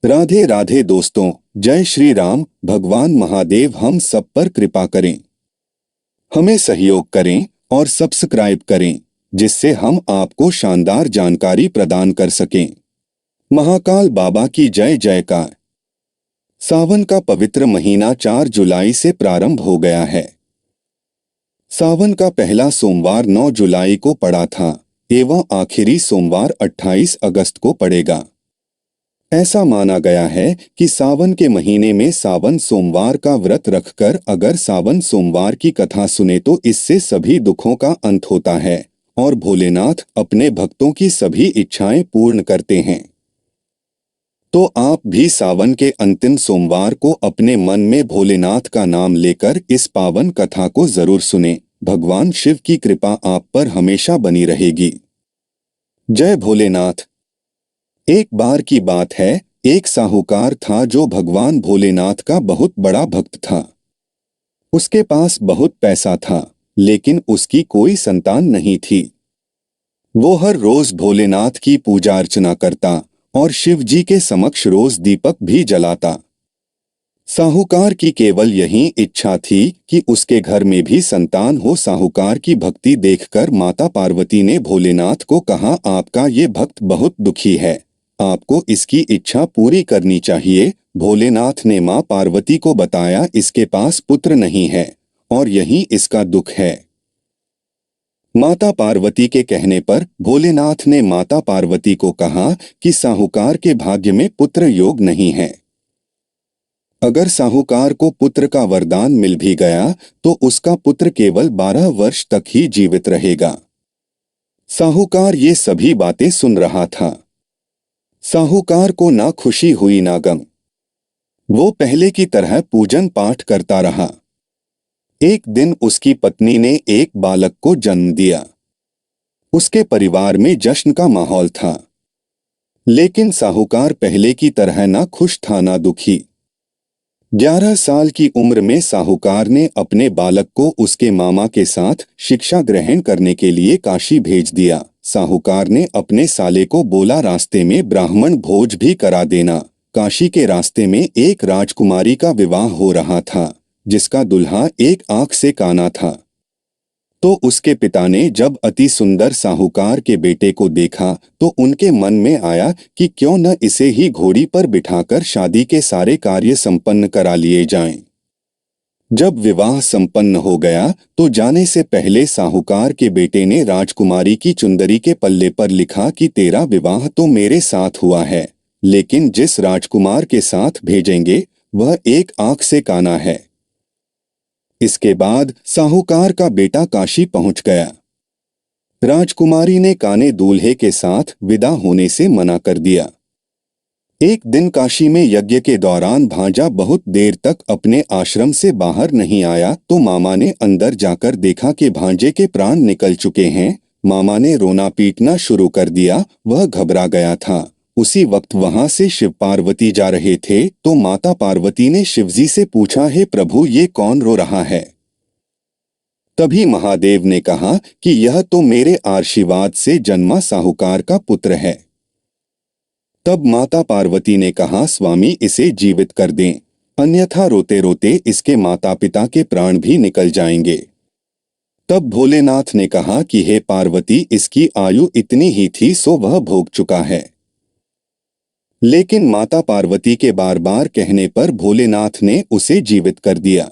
राधे राधे दोस्तों, जय श्री राम। भगवान महादेव हम सब पर कृपा करें, हमें सहयोग करें और सब्सक्राइब करें, जिससे हम आपको शानदार जानकारी प्रदान कर सकें। महाकाल बाबा की जय जयकार। सावन का पवित्र महीना 4 जुलाई से प्रारंभ हो गया है। सावन का पहला सोमवार 9 जुलाई को पड़ा था एवं आखिरी सोमवार 28 अगस्त को पड़ेगा। ऐसा माना गया है कि सावन के महीने में सावन सोमवार का व्रत रखकर अगर सावन सोमवार की कथा सुने तो इससे सभी दुखों का अंत होता है और भोलेनाथ अपने भक्तों की सभी इच्छाएं पूर्ण करते हैं। तो आप भी सावन के अंतिम सोमवार को अपने मन में भोलेनाथ का नाम लेकर इस पावन कथा को जरूर सुनें। भगवान शिव की कृपा आप पर हमेशा बनी रहेगी। जय भोलेनाथ। एक बार की बात है, एक साहूकार था जो भगवान भोलेनाथ का बहुत बड़ा भक्त था। उसके पास बहुत पैसा था, लेकिन उसकी कोई संतान नहीं थी। वो हर रोज भोलेनाथ की पूजा अर्चना करता और शिव जी के समक्ष रोज दीपक भी जलाता। साहूकार की केवल यही इच्छा थी कि उसके घर में भी संतान हो। साहूकार की भक्ति देखकर माता पार्वती ने भोलेनाथ को कहा, आपका ये भक्त बहुत दुखी है, आपको इसकी इच्छा पूरी करनी चाहिए। भोलेनाथ ने मां पार्वती को बताया, इसके पास पुत्र नहीं है और यही इसका दुख है। माता पार्वती के कहने पर भोलेनाथ ने माता पार्वती को कहा कि साहूकार के भाग्य में पुत्र योग नहीं है। अगर साहूकार को पुत्र का वरदान मिल भी गया तो उसका पुत्र केवल 12 वर्ष तक ही जीवित रहेगा। साहूकार ये सभी बातें सुन रहा था। साहूकार को ना खुशी हुई ना गम। वो पहले की तरह पूजन पाठ करता रहा। एक दिन उसकी पत्नी ने एक बालक को जन्म दिया। उसके परिवार में जश्न का माहौल था, लेकिन साहूकार पहले की तरह ना खुश था ना दुखी। 11 साल की उम्र में साहूकार ने अपने बालक को उसके मामा के साथ शिक्षा ग्रहण करने के लिए काशी भेज दिया। साहूकार ने अपने साले को बोला, रास्ते में ब्राह्मण भोज भी करा देना। काशी के रास्ते में एक राजकुमारी का विवाह हो रहा था, जिसका दुल्हा एक आंख से काना था। तो उसके पिता ने जब अति सुंदर साहूकार के बेटे को देखा तो उनके मन में आया कि क्यों न इसे ही घोड़ी पर बिठाकर शादी के सारे कार्य संपन्न करा लिए जाएं। जब विवाह संपन्न हो गया तो जाने से पहले साहूकार के बेटे ने राजकुमारी की चुंदरी के पल्ले पर लिखा कि तेरा विवाह तो मेरे साथ हुआ है, लेकिन जिस राजकुमार के साथ भेजेंगे वह एक आंख से काना है। इसके बाद साहूकार का बेटा काशी पहुंच गया। राजकुमारी ने काने दूल्हे के साथ विदा होने से मना कर दिया। एक दिन काशी में यज्ञ के दौरान भांजा बहुत देर तक अपने आश्रम से बाहर नहीं आया तो मामा ने अंदर जाकर देखा कि भांजे के प्राण निकल चुके हैं। मामा ने रोना पीटना शुरू कर दिया। वह घबरा गया था। उसी वक्त वहां से शिव पार्वती जा रहे थे तो माता पार्वती ने शिवजी से पूछा, हे प्रभु, ये कौन रो रहा है? तभी महादेव ने कहा कि यह तो मेरे आशीर्वाद से जन्मा साहूकार का पुत्र है। तब माता पार्वती ने कहा, स्वामी, इसे जीवित कर दें, अन्यथा रोते रोते इसके माता पिता के प्राण भी निकल जाएंगे। तब भोलेनाथ ने कहा कि हे पार्वती, इसकी आयु इतनी ही थी सो वह भोग चुका है। लेकिन माता पार्वती के बार बार कहने पर भोलेनाथ ने उसे जीवित कर दिया।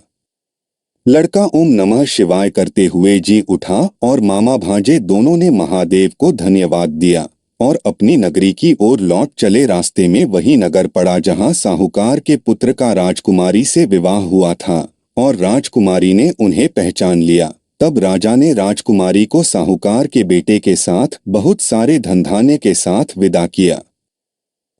लड़का ओम नमः शिवाय करते हुए जी उठा और मामा भांजे दोनों ने महादेव को धन्यवाद दिया और अपनी नगरी की ओर लौट चले। रास्ते में वही नगर पड़ा जहां साहूकार के पुत्र का राजकुमारी से विवाह हुआ था और राजकुमारी ने उन्हें पहचान लिया। तब राजा ने राजकुमारी को साहूकार के बेटे के साथ बहुत सारे धनधान्य के साथ विदा किया।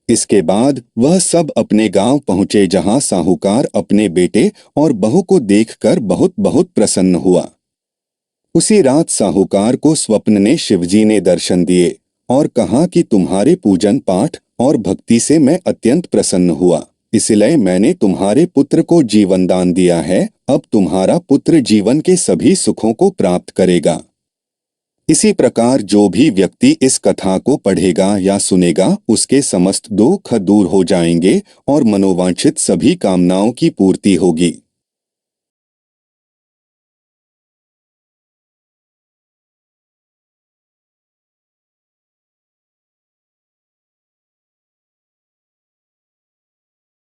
इसके बाद वह सब अपने गांव पहुंचे जहां साहूकार अपने बेटे और बहू को देखकर बहुत बहुत प्रसन्न हुआ। उसी रात साहूकार को स्वप्न में शिवजी ने दर्शन दिए और कहा कि तुम्हारे पूजन पाठ और भक्ति से मैं अत्यंत प्रसन्न हुआ, इसलिए मैंने तुम्हारे पुत्र को जीवन दान दिया है। अब तुम्हारा पुत्र जीवन के सभी सुखों को प्राप्त करेगा। इसी प्रकार जो भी व्यक्ति इस कथा को पढ़ेगा या सुनेगा उसके समस्त दुख दूर हो जाएंगे और मनोवांछित सभी कामनाओं की पूर्ति होगी।